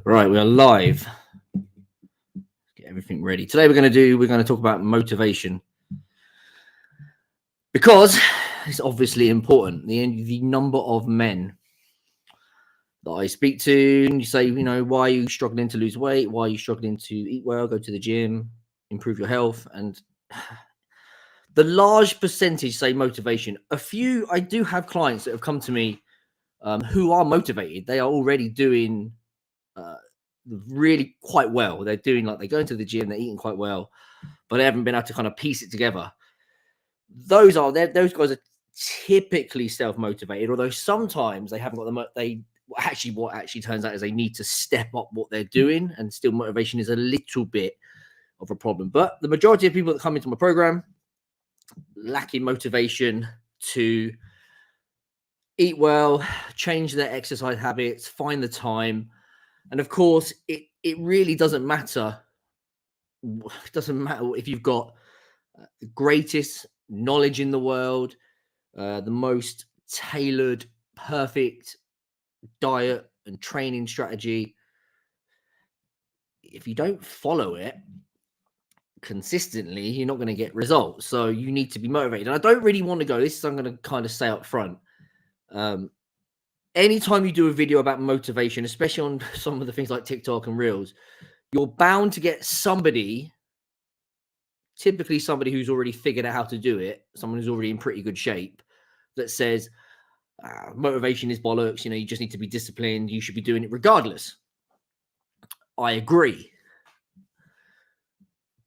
Right, we are live. Get everything ready. Today we're going to talk about motivation because it's obviously important. The number of men that I speak to, and you say, why are you struggling to lose weight? Why are you struggling to eat well, go to the gym, improve your health? And the large percentage say motivation. I do have clients that have come to me who are motivated. They are already doing uh, really quite well. They're doing they go into the gym, they're eating quite well, but they haven't been able to kind of piece it together. Those guys are typically self-motivated, although sometimes they haven't got what actually turns out is they need to step up what they're doing, and still motivation is a little bit of a problem. But the majority of people that come into my program lacking motivation to eat well, change their exercise habits, find the time. And of course, it really doesn't matter. It doesn't matter if you've got the greatest knowledge in the world, the most tailored, perfect diet and training strategy. If you don't follow it consistently, you're not going to get results. So you need to be motivated. And I don't really want to go. I'm going to kind of say up front. Anytime you do a video about motivation, especially on some of the things like TikTok and Reels, you're bound to get typically somebody who's already figured out how to do it, someone who's already in pretty good shape, that says motivation is bollocks. You just need to be disciplined. You should be doing it regardless. I agree.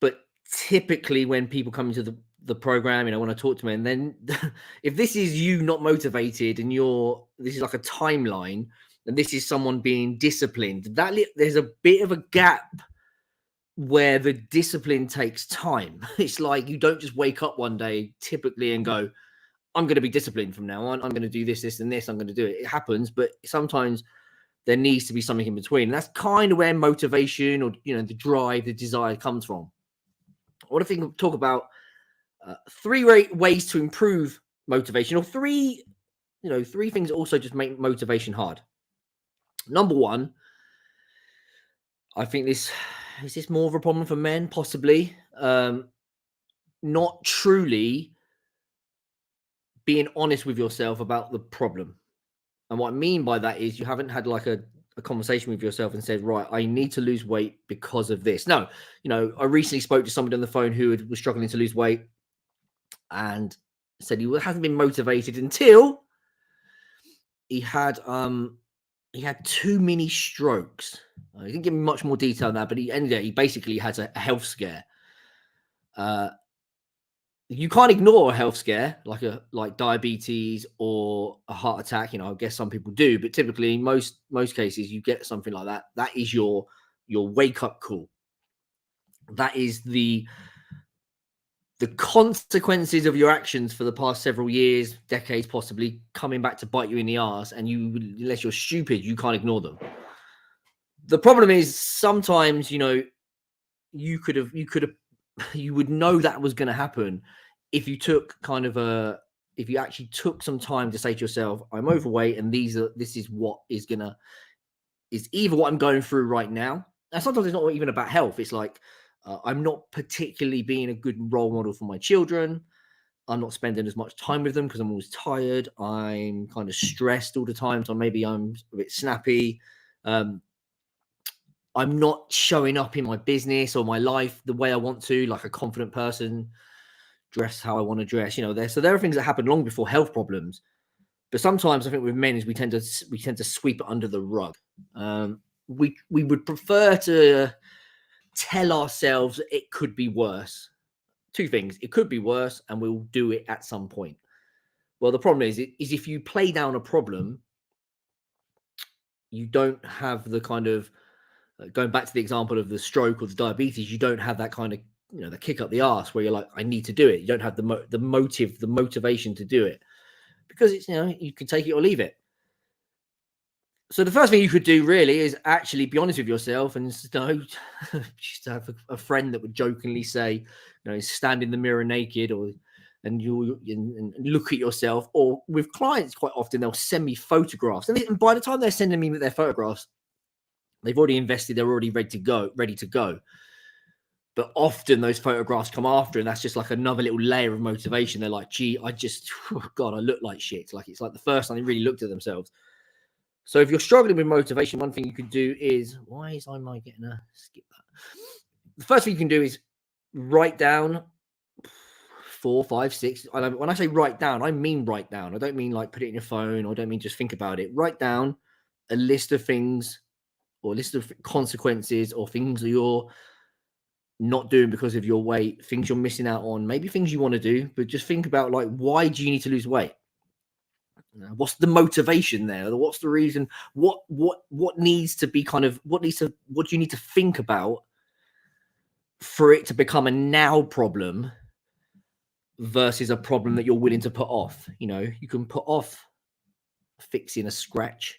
But typically when people come into the program, I want to talk to them, and then if this is you not motivated and this is like a timeline, and this is someone being disciplined, there's a bit of a gap where the discipline takes time. It's like you don't just wake up one day typically and go, I'm going to be disciplined from now on. I'm going to do this, this, and this. I'm going to do it. It happens, but sometimes there needs to be something in between. And that's kind of where motivation or, the drive, the desire comes from. I want to talk about 3 ways to improve motivation, or three things that also just make motivation hard. Number one, I think is this more of a problem for men? Possibly. Not truly being honest with yourself about the problem. And what I mean by that is you haven't had like a conversation with yourself and said, right, I need to lose weight because of this. No, I recently spoke to somebody on the phone who was struggling to lose weight and said he hasn't been motivated until he had too many strokes. He didn't give me much more detail on that, but he basically had a health scare. You can't ignore a health scare like diabetes or a heart attack. I guess some people do, but typically most cases you get something like that. That is your wake up call. That is the consequences of your actions for the past several years, decades, possibly coming back to bite you in the arse. And unless you're stupid, you can't ignore them. The problem is sometimes, you would know that was going to happen if you took if you actually took some time to say to yourself, I'm overweight and this is what is either what I'm going through right now. And sometimes it's not even about health. It's like, I'm not particularly being a good role model for my children. I'm not spending as much time with them because I'm always tired. I'm kind of stressed all the time. So maybe I'm a bit snappy. I'm not showing up in my business or my life the way I want to, like a confident person, dress how I want to dress. So there are things that happen long before health problems. But sometimes I think with men is we tend to sweep it under the rug. We would prefer to tell ourselves it could be worse. 2 things: it could be worse, and we'll do it at some point. Well, the problem is if you play down a problem, you don't have the kind of going back to the example of the stroke or the diabetes. You don't have that kind of the kick up the arse where you're like, I need to do it. You don't have the motivation to do it because it's you can take it or leave it. So the first thing you could do really is actually be honest with yourself and just have a friend that would jokingly say, stand in the mirror naked and look at yourself. Or with clients, quite often they'll send me photographs, and by the time they're sending me their photographs, They've already invested. They're already ready to go. But often those photographs come after, and that's just like another little layer of motivation. They're like, gee, God, I look like shit. Like, it's like the first time they really looked at themselves. So if you're struggling with motivation, one thing you could do is, why is I getting a skip that? The first thing you can do is write down 4, 5, 6. When I say write down, I mean write down. I don't mean like put it in your phone, or I don't mean just think about it. Write down a list of things, or a list of consequences, or things that you're not doing because of your weight, things you're missing out on, maybe things you want to do, but just think about, like, why do you need to lose weight? What's the motivation there? What's the reason? What needs to be what do you need to think about for it to become a now problem versus a problem that you're willing to put off? You know, you can put off fixing a scratch,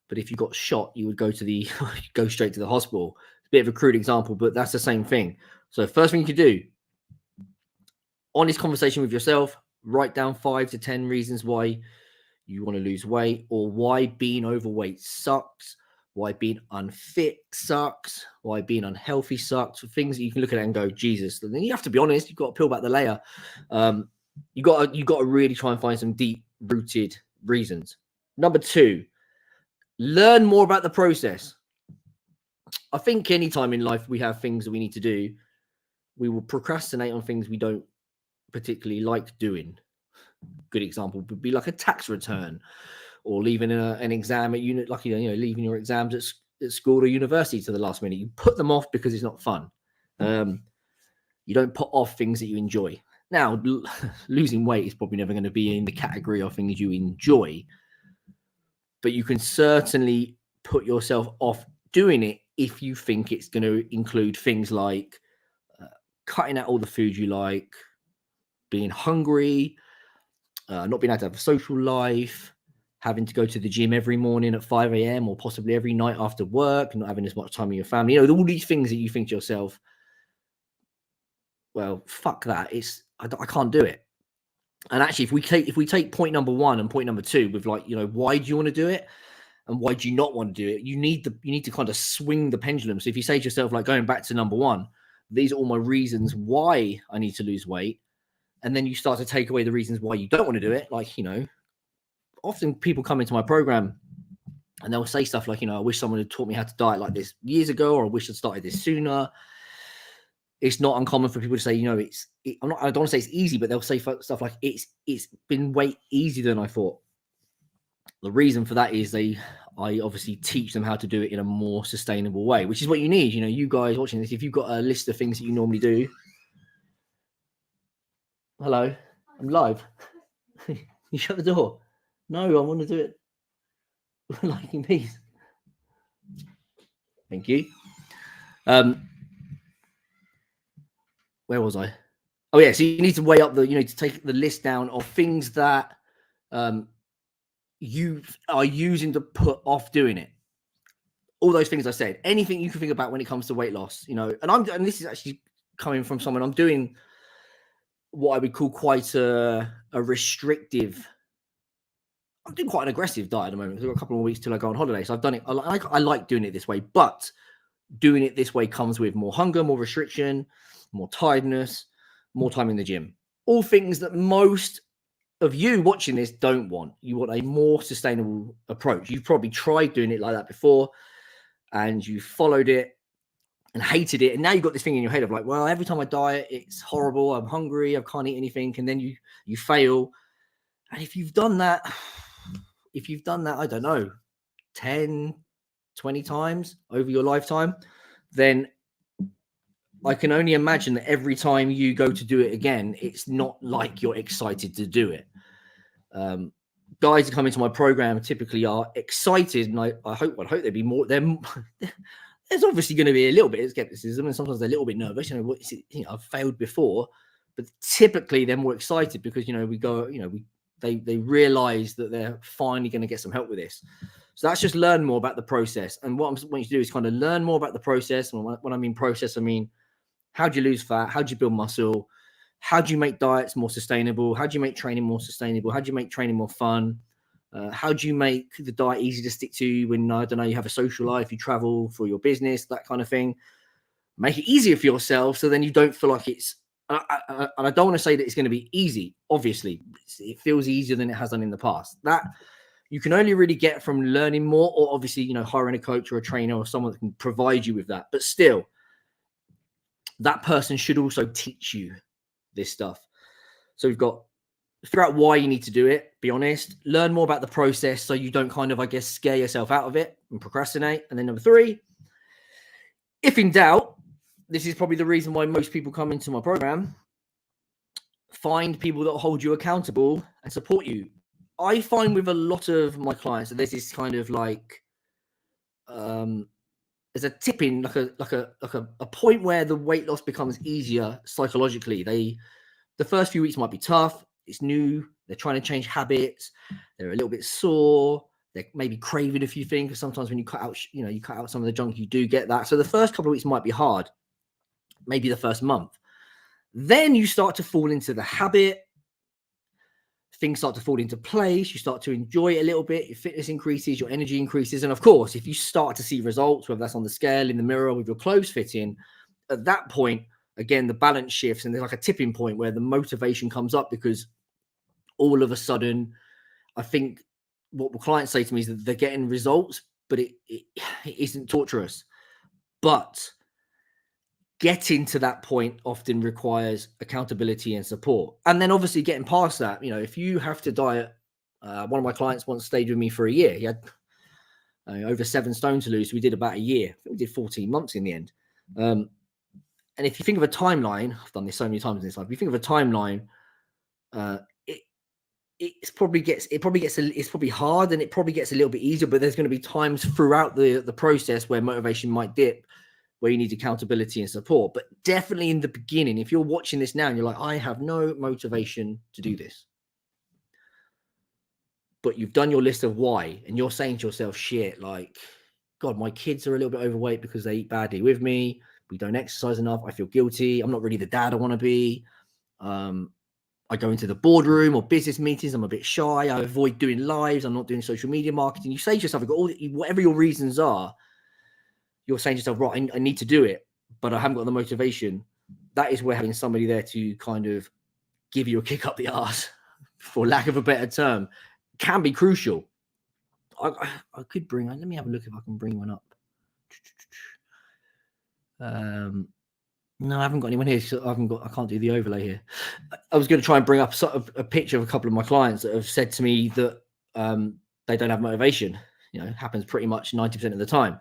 but if you got shot, you would go straight to the hospital. It's a bit of a crude example, but that's the same thing. So first thing you could do, honest conversation with yourself, write down 5 to 10 reasons why you want to lose weight, or why being overweight sucks, why being unfit sucks, why being unhealthy sucks. Things that you can look at it and go, Jesus. And then you have to be honest. You've got to peel back the layer. You got to really try and find some deep-rooted reasons. Number 2, learn more about the process. I think anytime in life we have things that we need to do, we will procrastinate on things we don't particularly like doing. Good example would be like a tax return, or leaving an exam at unit, like leaving your exams at school or university to the last minute. You put them off because it's not fun. You don't put off things that you enjoy. Now, losing weight is probably never going to be in the category of things you enjoy, but you can certainly put yourself off doing it if you think it's going to include things like cutting out all the food you like, being hungry, not being able to have a social life, having to go to the gym every morning at 5 a.m. or possibly every night after work, not having as much time with your family. You know, all these things that you think to yourself, well, fuck that. I can't do it. And actually, if we take point number 1 and point number 2 with, like, why do you want to do it and why do you not want to do it? You need to kind of swing the pendulum. So if you say to yourself, like, going back to number 1, these are all my reasons why I need to lose weight. And then you start to take away the reasons why you don't want to do it. Like, often people come into my program and they'll say stuff like, I wish someone had taught me how to diet like this years ago, or I wish I'd started this sooner. It's not uncommon for people to say, I don't want to say it's easy, but they'll say stuff like, it's been way easier than I thought. The reason for that is I obviously teach them how to do it in a more sustainable way, which is what you need. You guys watching this, if you've got a list of things that you normally do. Hello, I'm live. You shut the door. No, I want to do it like in peace. Thank you. Where was I? Oh yeah, so you need to weigh up you need to take the list down of things that you are using to put off doing it. All those things I said, anything you can think about when it comes to weight loss, and this is actually coming from someone, I'm doing what I would call quite a restrictive. I'm doing quite an aggressive diet at the moment. I've got a couple more weeks till I go on holiday. So I've done it. I like doing it this way, but doing it this way comes with more hunger, more restriction, more tiredness, more time in the gym. All things that most of you watching this don't want. You want a more sustainable approach. You've probably tried doing it like that before and you followed it and hated it. And now you've got this thing in your head of like, well, every time I diet, it's horrible. I'm hungry. I can't eat anything. And then you fail. And if you've done that, I don't know, 10, 20 times over your lifetime, then I can only imagine that every time you go to do it again, it's not like you're excited to do it. Guys who come into my program typically are excited, and I hope they'd be more. There's obviously going to be a little bit of skepticism, and sometimes they're a little bit nervous. I've failed before, but typically they're more excited because they realize that they're finally going to get some help with this. So that's just learn more about the process. And what I want you to do is kind of learn more about the process. And when I mean process, I mean, how do you lose fat? How do you build muscle? How do you make diets more sustainable? How do you make training more sustainable? How do you make training more fun? How do you make the diet easy to stick to when, I don't know, you have a social life, you travel for your business, that kind of thing? Make it easier for yourself so then you don't feel like it's, and I don't want to say that it's going to be easy. Obviously, it feels easier than it has done in the past. That you can only really get from learning more, or obviously, you know, hiring a coach or a trainer or someone that can provide you with that. But still, that person should also teach you this stuff. So we've got figure out why you need to do it, be honest, learn more about the process so you don't kind of, I guess, scare yourself out of it and procrastinate. And then number 3, if in doubt, this is probably the reason why most people come into my program, find people that will hold you accountable and support you. I find with a lot of my clients that there's this kind of like, there's a tipping, like a point where the weight loss becomes easier psychologically. The first few weeks might be tough. It's new. They're trying to change habits. They're a little bit sore. They're maybe craving a few things. Because sometimes when you cut out some of the junk, you do get that. So the first couple of weeks might be hard. Maybe the first month. Then you start to fall into the habit. Things start to fall into place. You start to enjoy it a little bit. Your fitness increases, your energy increases. And of course, if you start to see results, whether that's on the scale, in the mirror, with your clothes fitting, at that point, again, the balance shifts and there's like a tipping point where the motivation comes up, because all of a sudden, I think what the clients say to me is that they're getting results, but it isn't torturous. But getting to that point often requires accountability and support. And then obviously getting past that, you know, if you have to diet, one of my clients once stayed with me for a year. He had over 7 stone to lose. So we did about a year. I think we did 14 months in the end. And if you think of a timeline, I've done this so many times in this life. If you think of a timeline, it's probably hard, and it probably gets a little bit easier, but there's going to be times throughout the process where motivation might dip, where you need accountability and support. But definitely in the beginning, if you're watching this now and you're like, I have no motivation to do this, but you've done your list of why, and you're saying to yourself, shit, like, God, my kids are a little bit overweight because they eat badly with me. We don't exercise enough. I feel guilty. I'm not really the dad I want to be. I go into the boardroom or business meetings, I'm a bit shy. I avoid doing lives. I'm not doing social media marketing. You say to yourself, whatever your reasons are, you're saying to yourself, right, I need to do it, but I haven't got the motivation. That is where having somebody there to kind of give you a kick up the arse, for lack of a better term, can be crucial. I could bring, let me have a look if I can bring one up. No, I haven't got anyone here. So I can't do the overlay here. I was going to try and bring up sort of a picture of a couple of my clients that have said to me that they don't have motivation. You know, it happens pretty much 90% of the time.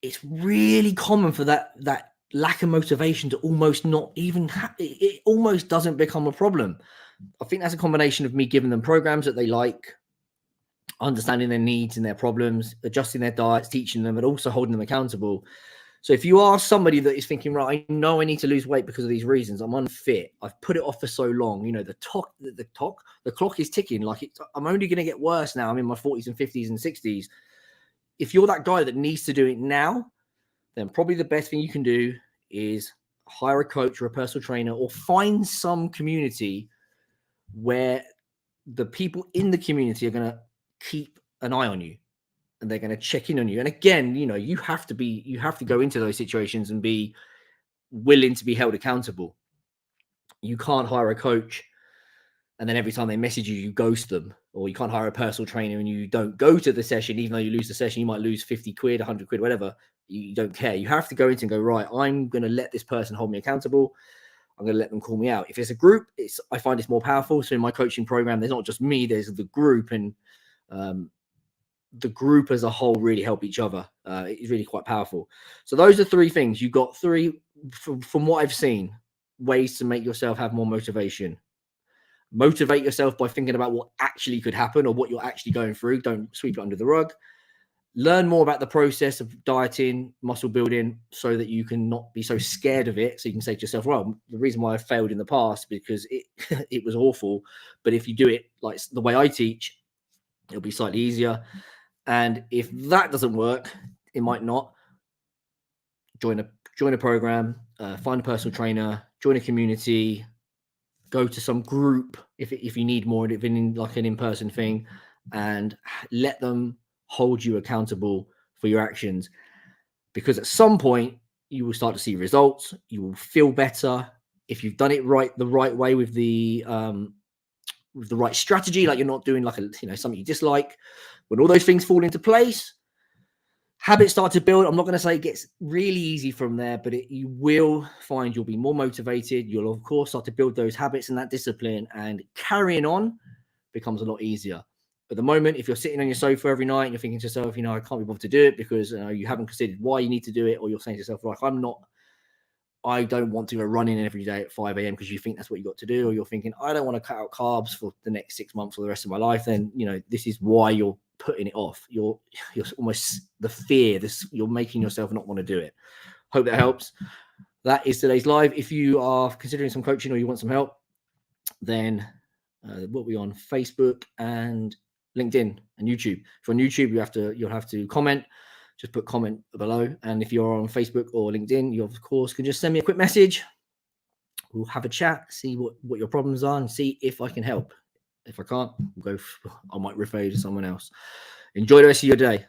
It's really common for that lack of motivation to almost not even it almost doesn't become a problem. I think that's a combination of me giving them programs that they like, understanding their needs and their problems, adjusting their diets, teaching them, but also holding them accountable. So if you are somebody that is thinking, right, I know I need to lose weight because of these reasons, I'm unfit, I've put it off for so long, you know, the clock is ticking, like I'm only going to get worse now. I'm in my 40s and 50s and 60s. If you're that guy that needs to do it now, then probably the best thing you can do is hire a coach or a personal trainer, or find some community where the people in the community are going to keep an eye on you, and they're going to check in on you. And again, you know, you have to go into those situations and be willing to be held accountable. You can't hire a coach and then every time they message you, you ghost them. Or you can't hire a personal trainer and you don't go to the session, even though you lose the session. You might lose 50 quid, 100 quid, whatever. You don't care. You have to go into and go, right, I'm going to let this person hold me accountable. I'm going to let them call me out. If it's a group, I find it's more powerful. So in my coaching program, there's not just me, there's the group, and the group as a whole really help each other. It's really quite powerful. So those are 3 things. You got 3, from what I've seen, ways to make yourself have more motivation. Motivate yourself by thinking about what actually could happen or what you're actually going through. Don't sweep it under the rug. Learn more about the process of dieting, muscle building, so that you can not be so scared of it. So you can say to yourself, well, the reason why I failed in the past because it was awful. But if you do it like the way I teach, it'll be slightly easier. And if that doesn't work, it might not. Join a program, find a personal trainer, join a community, go to some group if you need more, if in like an in-person thing, and let them hold you accountable for your actions, because at some point you will start to see results. You will feel better if you've done it the right way with the right strategy. Like, you're not doing like something you dislike. When all those things fall into place, habits start to build. I'm not going to say it gets really easy from there, but you will find you'll be more motivated. You'll, of course, start to build those habits and that discipline, and carrying on becomes a lot easier. At the moment, if you're sitting on your sofa every night and you're thinking to yourself, I can't be bothered to do it because you haven't considered why you need to do it, or you're saying to yourself, like, I don't want to go running every day at 5 a.m. because you think that's what you got to do, or you're thinking, I don't want to cut out carbs for the next 6 months or the rest of my life, then, this is why you're putting it off. You're almost the fear, you're making yourself not want to do it. Hope that helps. That is today's live. If you are considering some coaching or you want some help, then we'll be on Facebook and LinkedIn and YouTube. If you're on YouTube, you'll have to comment. Just put comment below. And if you're on Facebook or LinkedIn, you of course can just send me a quick message. We'll have a chat, see what your problems are, and see if I can help. If I can't, I might refer you to someone else. Enjoy the rest of your day.